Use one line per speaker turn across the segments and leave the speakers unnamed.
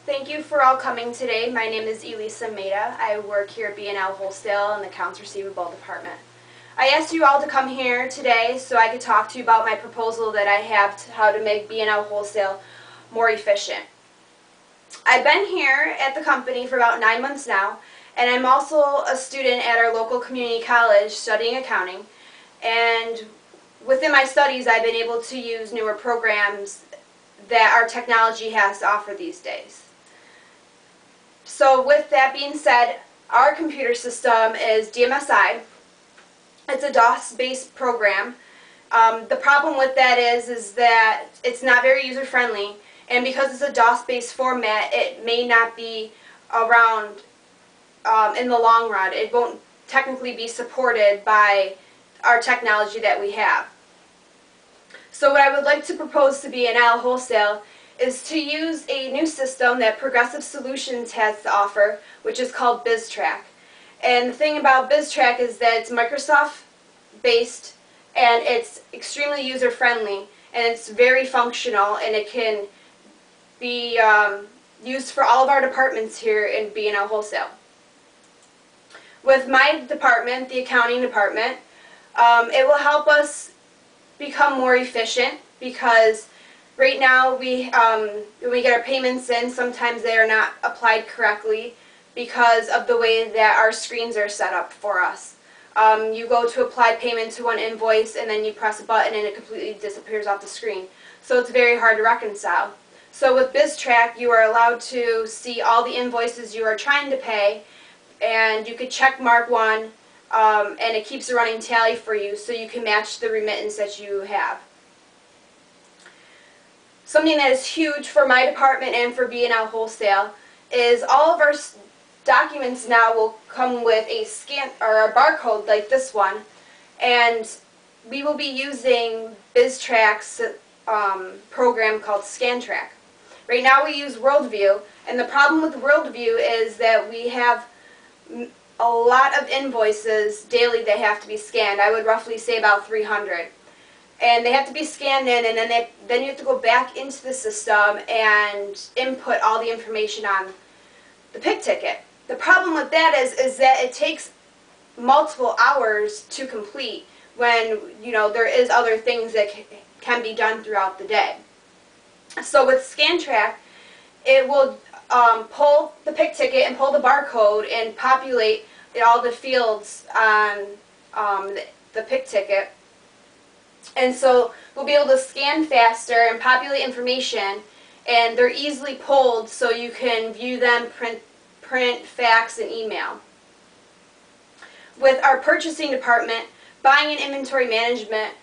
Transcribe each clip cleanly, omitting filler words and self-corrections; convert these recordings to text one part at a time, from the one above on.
Thank you for all coming today. My name is Elissa Maida. I work here at B&L Wholesale in the Accounts Receivable Department. I asked you all to come here today so I could talk to you about my proposal that I have to how to make B&L Wholesale more efficient. I've been here at the company for about 9 months now, and I'm also a student at our local community college studying accounting. And within my studies, I've been able to use newer programs that our technology has to offer these days. So with that being said, our computer system is DMSI. It's a DOS-based program. The problem with that is that it's not very user-friendly, and because it's a DOS-based format, it may not be around in the long run. It won't technically be supported by our technology that we have. So what I would like to propose to B&L Wholesale is to use a new system that Progressive Solutions has to offer, which is called BizTrack. And the thing about BizTrack is that it's Microsoft-based and it's extremely user-friendly and it's very functional, and it can be used for all of our departments here in B&L Wholesale. With my department, the accounting department, it will help us become more efficient, because right now when we get our payments in, sometimes they are not applied correctly because of the way that our screens are set up for us. You go to apply payment to one invoice and then you press a button and it completely disappears off the screen. So it's very hard to reconcile. So with BizTrack, you are allowed to see all the invoices you are trying to pay, and you could check mark one, and it keeps a running tally for you so you can match the remittance that you have. Something that is huge for my department and for B&L Wholesale is all of our documents now will come with a scan or a barcode like this one, and we will be using BizTrack's program called ScanTrack. Right now we use WorldView, and the problem with WorldView is that we have a lot of invoices daily that have to be scanned. I would roughly say about 300. And they have to be scanned in, and then you have to go back into the system and input all the information on the pick ticket. The problem with that is that it takes multiple hours to complete when there is other things that can be done throughout the day. So with ScanTrack, it will pull the pick ticket and pull the barcode and populate all the fields on the pick ticket. And so we'll be able to scan faster and populate information, and they're easily pulled so you can view them, print, fax, and email. With our purchasing department, buying and inventory management,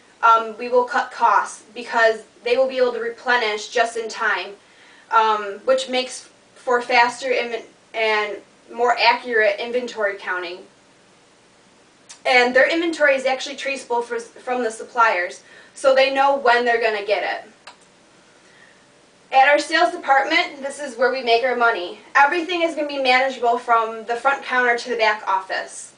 we will cut costs because they will be able to replenish just in time, which makes for faster and more accurate inventory counting. And their inventory is actually traceable from the suppliers, so they know when they're going to get it. At our sales department, this is where we make our money. Everything is going to be manageable from the front counter to the back office.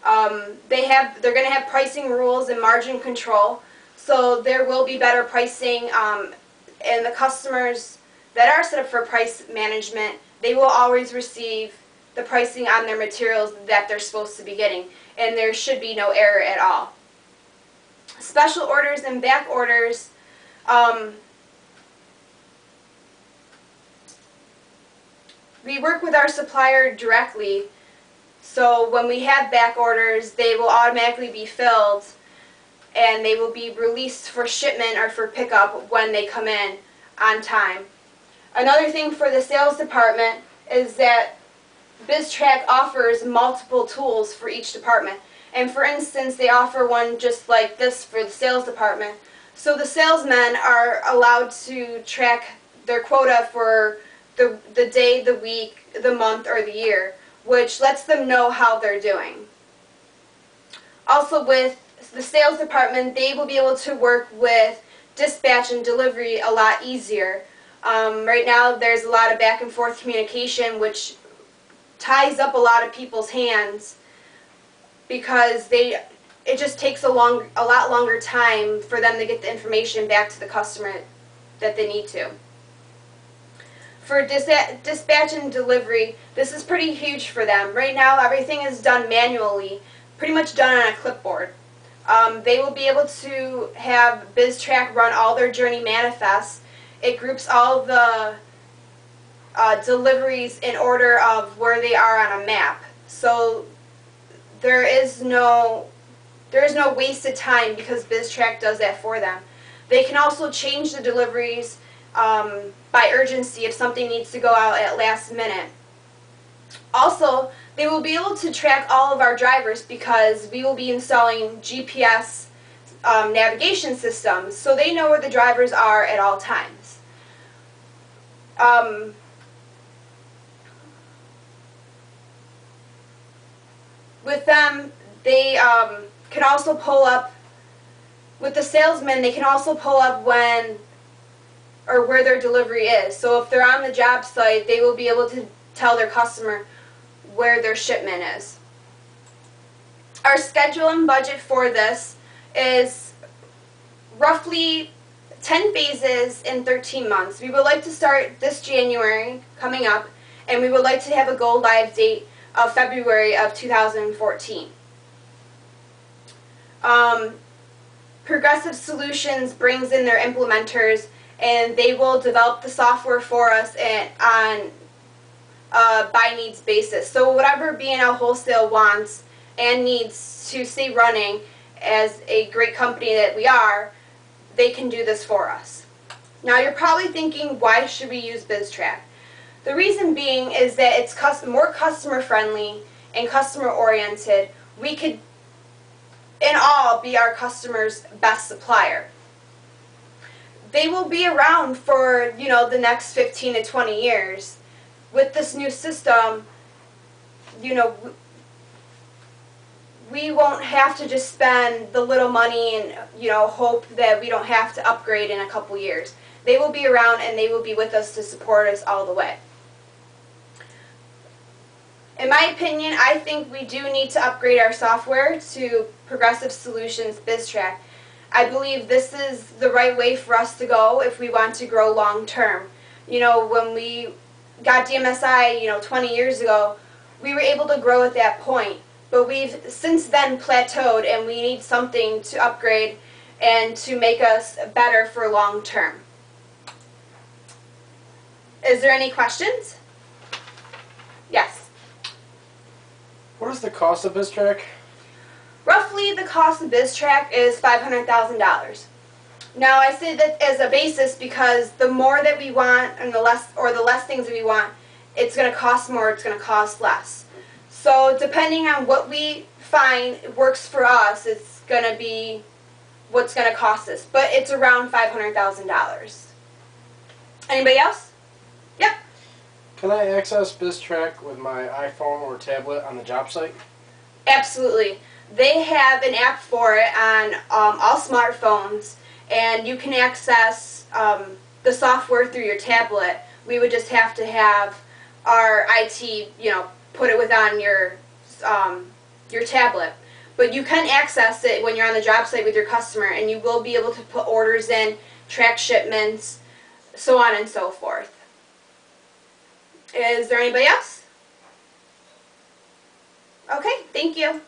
They're going to have pricing rules and margin control, so there will be better pricing, and the customers that are set up for price management, they will always receive the pricing on their materials that they're supposed to be getting, and there should be no error at all. Special orders and back orders, we work with our supplier directly, so when we have back orders, they will automatically be filled and they will be released for shipment or for pickup when they come in on time. Another thing for the sales department is that BizTrack offers multiple tools for each department. And for instance, they offer one just like this for the sales department. So the salesmen are allowed to track their quota for the day, the week, the month, or the year, which lets them know how they're doing. Also with the sales department, they will be able to work with dispatch and delivery a lot easier. Right now there's a lot of back and forth communication, which ties up a lot of people's hands because it just takes a lot longer time for them to get the information back to the customer that they need to. For dispatch and delivery, this is pretty huge for them. Right now, everything is done manually, pretty much done on a clipboard. They will be able to have BizTrack run all their journey manifests. It groups all the deliveries in order of where they are on a map. So there is no wasted time because BizTrack does that for them. They can also change the deliveries by urgency if something needs to go out at last minute. Also, they will be able to track all of our drivers because we will be installing GPS navigation systems, so they know where the drivers are at all times. With them, they can also pull up, with the salesmen, they can also pull up when or where their delivery is. So if they're on the job site, they will be able to tell their customer where their shipment is. Our schedule and budget for this is roughly 10 phases in 13 months. We would like to start this January coming up, and we would like to have a go live date of February of 2014. Progressive Solutions brings in their implementers, and they will develop the software for us on a by needs basis. So whatever B&L Wholesale wants and needs to stay running as a great company that we are, they can do this for us. Now you're probably thinking, why should we use BizTrack? The reason being is that it's more customer friendly and customer oriented. We could in all be our customers' best supplier. They will be around for, the next 15 to 20 years. With this new system, we won't have to just spend the little money and, hope that we don't have to upgrade in a couple years. They will be around and they will be with us to support us all the way. In my opinion, I think we do need to upgrade our software to Progressive Solutions BizTrack. I believe this is the right way for us to go if we want to grow long term. When we got DMSI, 20 years ago, we were able to grow at that point. But we've since then plateaued, and we need something to upgrade and to make us better for long term. Is there any questions? Yes.
What is the cost of BizTrack?
Roughly, the cost of BizTrack is $500,000. Now, I say that as a basis because the more that we want and the less things that we want, it's going to cost more, it's going to cost less. So depending on what we find works for us, it's going to be what's going to cost us. But it's around $500,000. Anybody else? Yep.
Can I access BizTrack with my iPhone or tablet on the job site?
Absolutely. They have an app for it on all smartphones, and you can access the software through your tablet. We would just have to have our IT, put it on your tablet. But you can access it when you're on the job site with your customer, and you will be able to put orders in, track shipments, so on and so forth. Is there anybody else? Okay, thank you.